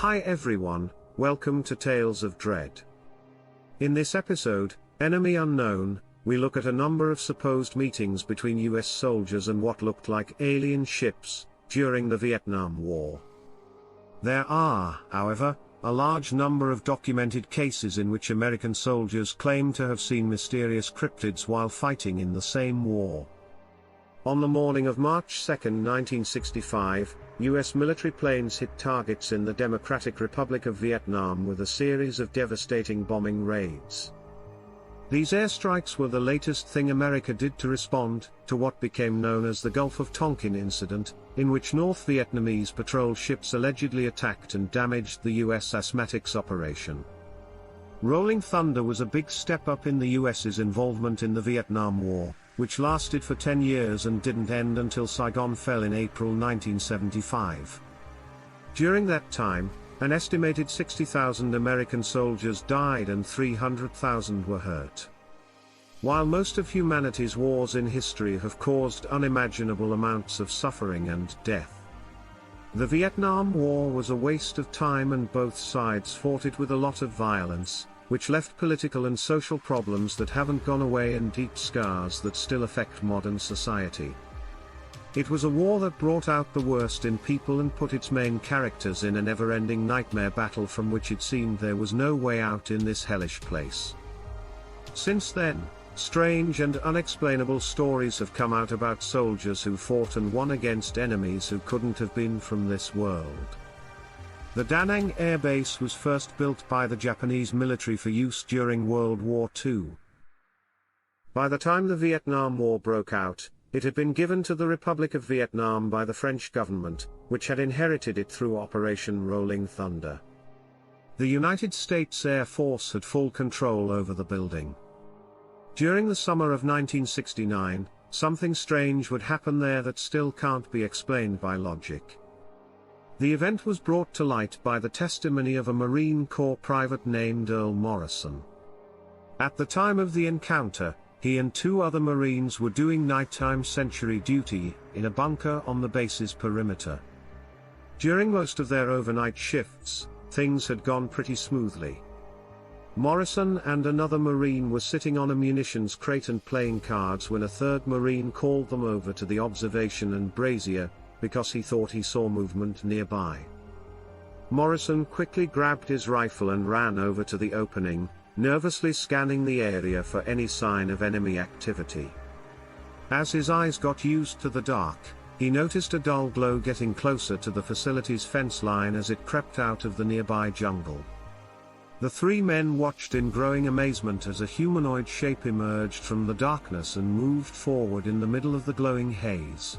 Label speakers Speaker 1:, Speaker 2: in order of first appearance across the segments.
Speaker 1: Hi everyone, welcome to Tales of Dread. In this episode, Enemy Unknown, we look at a number of supposed meetings between US soldiers and what looked like alien ships during the Vietnam War. There are, however, a large number of documented cases in which American soldiers claim to have seen mysterious cryptids while fighting in the same war. On the morning of March 2, 1965, US military planes hit targets in the Democratic Republic of Vietnam with a series of devastating bombing raids. These airstrikes were the latest thing America did to respond to what became known as the Gulf of Tonkin incident, in which North Vietnamese patrol ships allegedly attacked and damaged the US Asthmatics operation. Rolling Thunder was a big step up in the US's involvement in the Vietnam War, which lasted for 10 years and didn't end until Saigon fell in April 1975. During that time, an estimated 60,000 American soldiers died and 300,000 were hurt. While most of humanity's wars in history have caused unimaginable amounts of suffering and death, the Vietnam War was a waste of time, and both sides fought it with a lot of violence, which left political and social problems that haven't gone away and deep scars that still affect modern society. It was a war that brought out the worst in people and put its main characters in a never-ending nightmare battle from which it seemed there was no way out in this hellish place. Since then, strange and unexplainable stories have come out about soldiers who fought and won against enemies who couldn't have been from this world. The Da Nang Air Base was first built by the Japanese military for use during World War II. By the time the Vietnam War broke out, it had been given to the Republic of Vietnam by the French government, which had inherited it through Operation Rolling Thunder. The United States Air Force had full control over the building. During the summer of 1969, something strange would happen there that still can't be explained by logic. The event was brought to light by the testimony of a Marine Corps private named Earl Morrison. At the time of the encounter, he and two other Marines were doing nighttime sentry duty in a bunker on the base's perimeter. During most of their overnight shifts, things had gone pretty smoothly. Morrison and another Marine were sitting on a munitions crate and playing cards when a third Marine called them over to the observation and brazier, because he thought he saw movement nearby. Morrison quickly grabbed his rifle and ran over to the opening, nervously scanning the area for any sign of enemy activity. As his eyes got used to the dark, he noticed a dull glow getting closer to the facility's fence line as it crept out of the nearby jungle. The three men watched in growing amazement as a humanoid shape emerged from the darkness and moved forward in the middle of the glowing haze.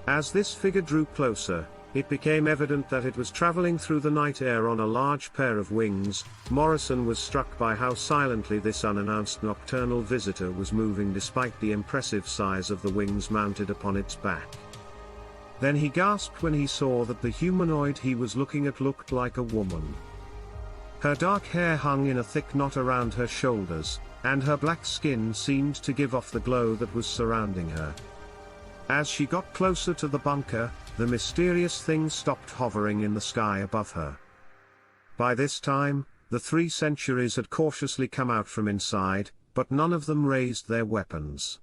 Speaker 1: As this figure drew closer, it became evident that it was traveling through the night air on a large pair of wings. Morrison was struck by how silently this unannounced nocturnal visitor was moving despite the impressive size of the wings mounted upon its back. Then he gasped when he saw that the humanoid he was looking at looked like a woman. Her dark hair hung in a thick knot around her shoulders, and her black skin seemed to give off the glow that was surrounding her. As she got closer to the bunker, the mysterious thing stopped hovering in the sky above her. By this time, the three sentries had cautiously come out from inside, but none of them raised their weapons.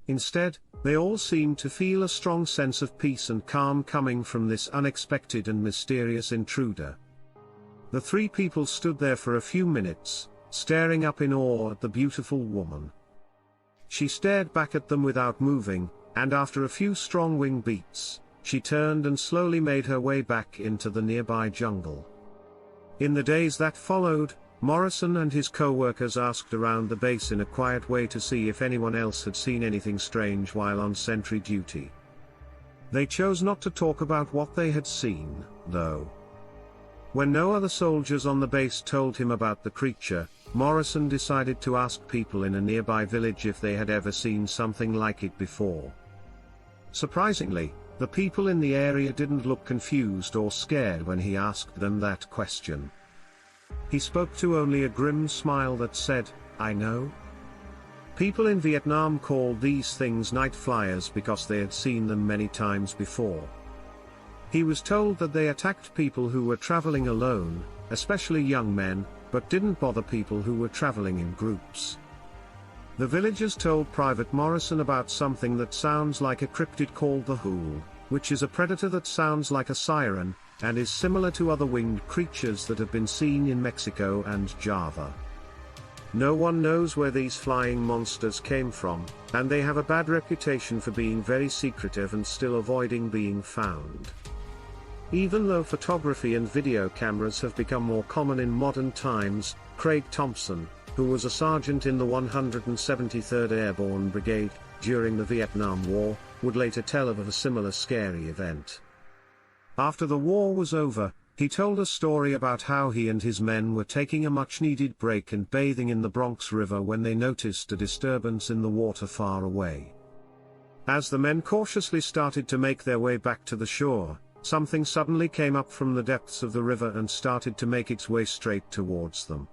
Speaker 1: Instead, they all seemed to feel a strong sense of peace and calm coming from this unexpected and mysterious intruder. The three people stood there for a few minutes, staring up in awe at the beautiful woman. She stared back at them without moving, and after a few strong wing beats, she turned and slowly made her way back into the nearby jungle. In the days that followed, Morrison and his co-workers asked around the base in a quiet way to see if anyone else had seen anything strange while on sentry duty. They chose not to talk about what they had seen, though. When no other soldiers on the base told him about the creature, Morrison decided to ask people in a nearby village if they had ever seen something like it before. Surprisingly, the people in the area didn't look confused or scared when he asked them that question. He spoke to only a grim smile that said, "I know." People in Vietnam called these things night flyers because they had seen them many times before. He was told that they attacked people who were traveling alone, especially young men, but didn't bother people who were traveling in groups. The villagers told Private Morrison about something that sounds like a cryptid called the hool, which is a predator that sounds like a siren, and is similar to other winged creatures that have been seen in Mexico and Java. No one knows where these flying monsters came from, and they have a bad reputation for being very secretive and still avoiding being found. Even though photography and video cameras have become more common in modern times, Craig Thompson, who was a sergeant in the 173rd Airborne Brigade during the Vietnam War, would later tell of a similar scary event. After the war was over, he told a story about how he and his men were taking a much-needed break and bathing in the Bronx River when they noticed a disturbance in the water far away. As the men cautiously started to make their way back to the shore, something suddenly came up from the depths of the river and started to make its way straight towards them.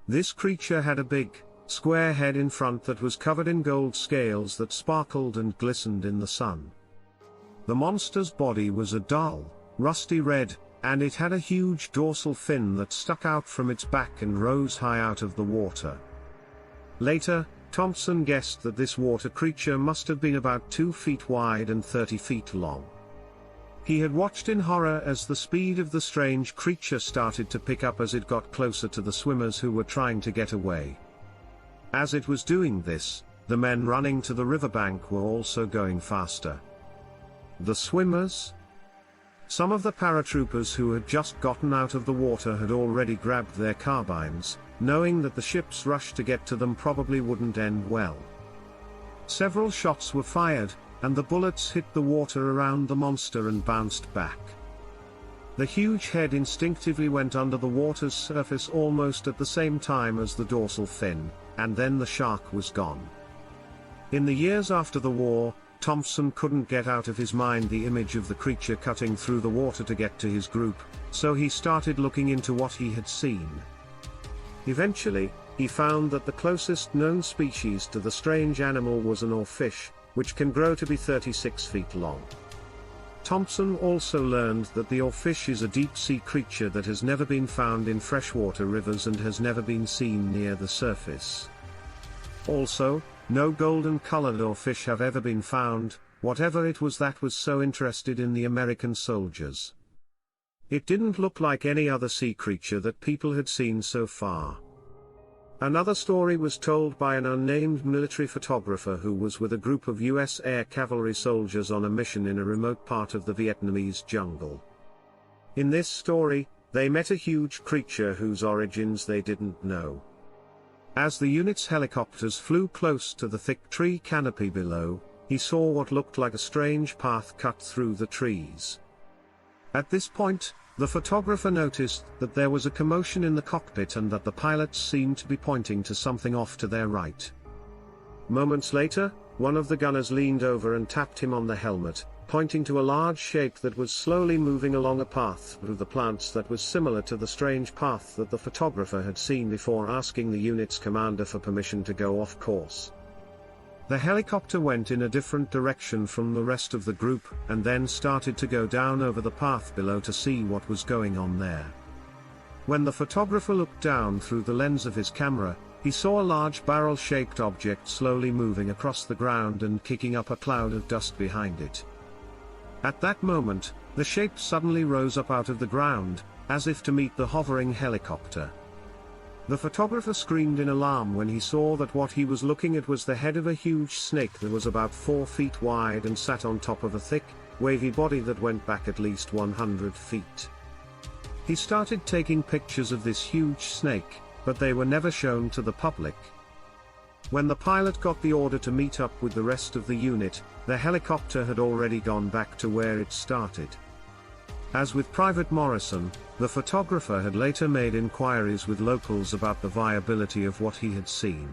Speaker 1: This creature had a big, square head in front that was covered in gold scales that sparkled and glistened in the sun. The monster's body was a dull, rusty red, and it had a huge dorsal fin that stuck out from its back and rose high out of the water. Later, Thompson guessed that this water creature must have been about 2 feet wide and 30 feet long. He had watched in horror as the speed of the strange creature started to pick up as it got closer to the swimmers who were trying to get away. As it was doing this, the men running to the riverbank were also going faster. The swimmers? Some of the paratroopers who had just gotten out of the water had already grabbed their carbines, knowing that the ship's rush to get to them probably wouldn't end well. Several shots were fired, and the bullets hit the water around the monster and bounced back. The huge head instinctively went under the water's surface almost at the same time as the dorsal fin, and then the shark was gone. In the years after the war, Thompson couldn't get out of his mind the image of the creature cutting through the water to get to his group, so he started looking into what he had seen. Eventually, he found that the closest known species to the strange animal was an oarfish, which can grow to be 36 feet long. Thompson also learned that the oarfish is a deep-sea creature that has never been found in freshwater rivers and has never been seen near the surface. Also, no golden-colored oarfish have ever been found, whatever it was that was so interested in the American soldiers. It didn't look like any other sea creature that people had seen so far. Another story was told by an unnamed military photographer who was with a group of U.S. air cavalry soldiers on a mission in a remote part of the Vietnamese jungle. In this story, they met a huge creature whose origins they didn't know. As the unit's helicopters flew close to the thick tree canopy below, he saw what looked like a strange path cut through the trees. At this point, the photographer noticed that there was a commotion in the cockpit and that the pilots seemed to be pointing to something off to their right. Moments later, one of the gunners leaned over and tapped him on the helmet, pointing to a large shape that was slowly moving along a path through the plants that was similar to the strange path that the photographer had seen before asking the unit's commander for permission to go off course. The helicopter went in a different direction from the rest of the group and then started to go down over the path below to see what was going on there. When the photographer looked down through the lens of his camera, he saw a large barrel-shaped object slowly moving across the ground and kicking up a cloud of dust behind it. At that moment, the shape suddenly rose up out of the ground, as if to meet the hovering helicopter. The photographer screamed in alarm when he saw that what he was looking at was the head of a huge snake that was about 4 feet wide and sat on top of a thick, wavy body that went back at least 100 feet. He started taking pictures of this huge snake, but they were never shown to the public. When the pilot got the order to meet up with the rest of the unit, the helicopter had already gone back to where it started. As with Private Morrison, the photographer had later made inquiries with locals about the viability of what he had seen.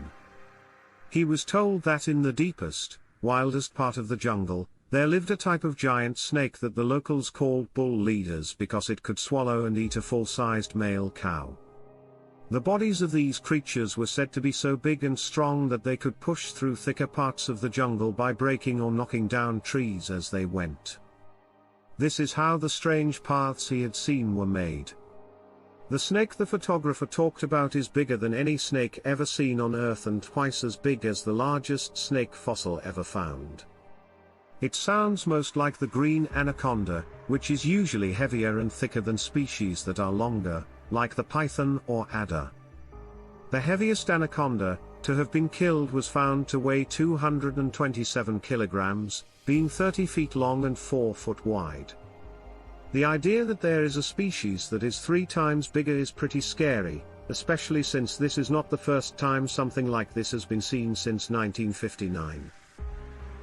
Speaker 1: He was told that in the deepest, wildest part of the jungle, there lived a type of giant snake that the locals called bull leaders because it could swallow and eat a full-sized male cow. The bodies of these creatures were said to be so big and strong that they could push through thicker parts of the jungle by breaking or knocking down trees as they went. This is how the strange paths he had seen were made. The snake the photographer talked about is bigger than any snake ever seen on Earth and twice as big as the largest snake fossil ever found. It sounds most like the green anaconda, which is usually heavier and thicker than species that are longer, like the python or adder. The heaviest anaconda to have been killed was found to weigh 227 kilograms, being 30 feet long and 4 foot wide. The idea that there is a species that is 3 times bigger is pretty scary, especially since this is not the first time something like this has been seen since 1959.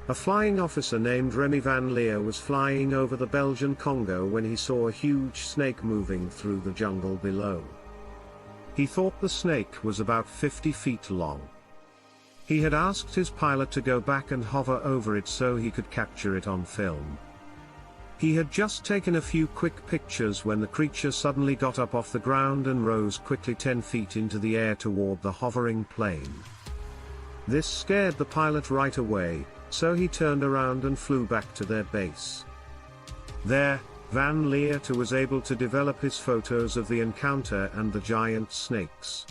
Speaker 1: A flying officer named Remy van Leer was flying over the Belgian Congo when he saw a huge snake moving through the jungle below. He thought the snake was about 50 feet long. He had asked his pilot to go back and hover over it so he could capture it on film. He had just taken a few quick pictures when the creature suddenly got up off the ground and rose quickly 10 feet into the air toward the hovering plane. This scared the pilot right away, so he turned around and flew back to their base. There, Van Leer was able to develop his photos of the encounter and the giant snakes.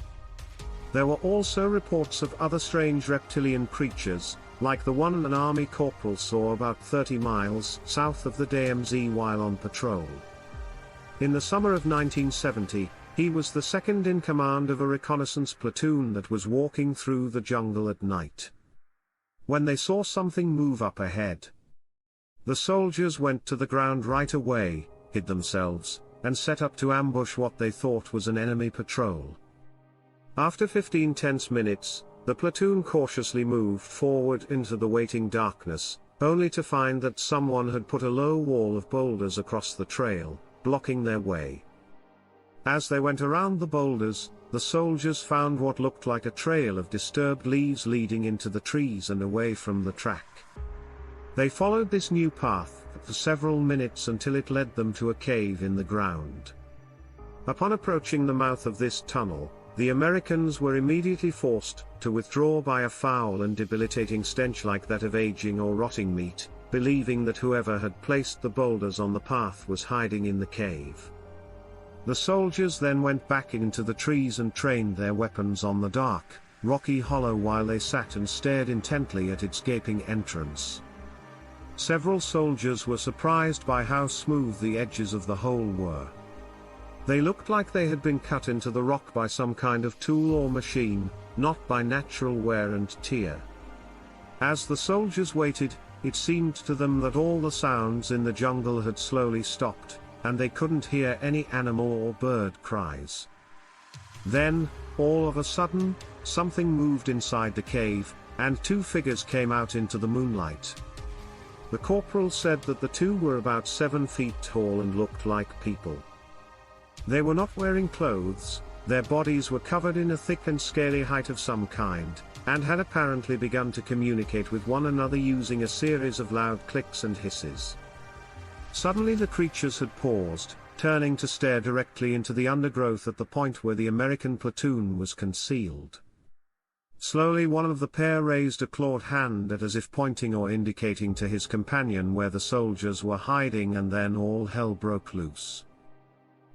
Speaker 1: There were also reports of other strange reptilian creatures, like the one an army corporal saw about 30 miles south of the DMZ while on patrol. In the summer of 1970, he was the second in command of a reconnaissance platoon that was walking through the jungle at night. When they saw something move up ahead, the soldiers went to the ground right away, hid themselves, and set up to ambush what they thought was an enemy patrol. After 15 tense minutes, the platoon cautiously moved forward into the waiting darkness, only to find that someone had put a low wall of boulders across the trail, blocking their way. As they went around the boulders, the soldiers found what looked like a trail of disturbed leaves leading into the trees and away from the track. They followed this new path for several minutes until it led them to a cave in the ground. Upon approaching the mouth of this tunnel, the Americans were immediately forced to withdraw by a foul and debilitating stench like that of aging or rotting meat, believing that whoever had placed the boulders on the path was hiding in the cave. The soldiers then went back into the trees and trained their weapons on the dark, rocky hollow while they sat and stared intently at its gaping entrance. Several soldiers were surprised by how smooth the edges of the hole were. They looked like they had been cut into the rock by some kind of tool or machine, not by natural wear and tear. As the soldiers waited, it seemed to them that all the sounds in the jungle had slowly stopped, and they couldn't hear any animal or bird cries. Then, all of a sudden, something moved inside the cave, and 2 figures came out into the moonlight. The corporal said that the 2 were about 7 feet tall and looked like people. They were not wearing clothes, their bodies were covered in a thick and scaly height of some kind, and had apparently begun to communicate with one another using a series of loud clicks and hisses. Suddenly the creatures had paused, turning to stare directly into the undergrowth at the point where the American platoon was concealed. Slowly one of the pair raised a clawed hand as if pointing or indicating to his companion where the soldiers were hiding, and then all hell broke loose.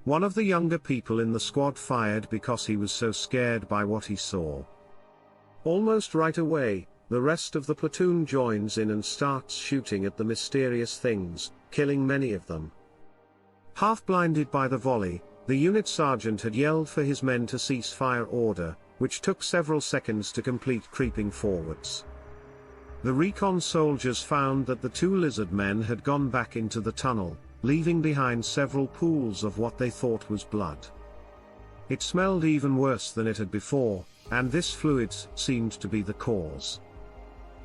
Speaker 1: One of the younger people in the squad fired because he was so scared by what he saw. Almost right away, the rest of the platoon joins in and starts shooting at the mysterious things, killing many of them. Half blinded by the volley, the unit sergeant had yelled for his men to cease fire order, which took several seconds to complete creeping forwards. The recon soldiers found that the 2 lizard men had gone back into the tunnel, leaving behind several pools of what they thought was blood. It smelled even worse than it had before, and this fluid seemed to be the cause.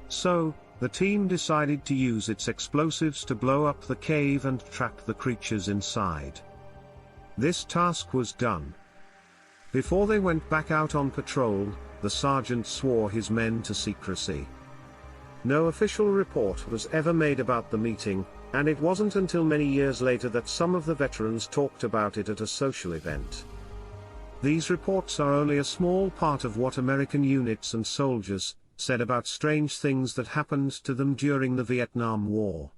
Speaker 1: So, the team decided to use its explosives to blow up the cave and trap the creatures inside. This task was done. Before they went back out on patrol, the sergeant swore his men to secrecy. No official report was ever made about the meeting, and it wasn't until many years later that some of the veterans talked about it at a social event. These reports are only a small part of what American units and soldiers said about strange things that happened to them during the Vietnam War.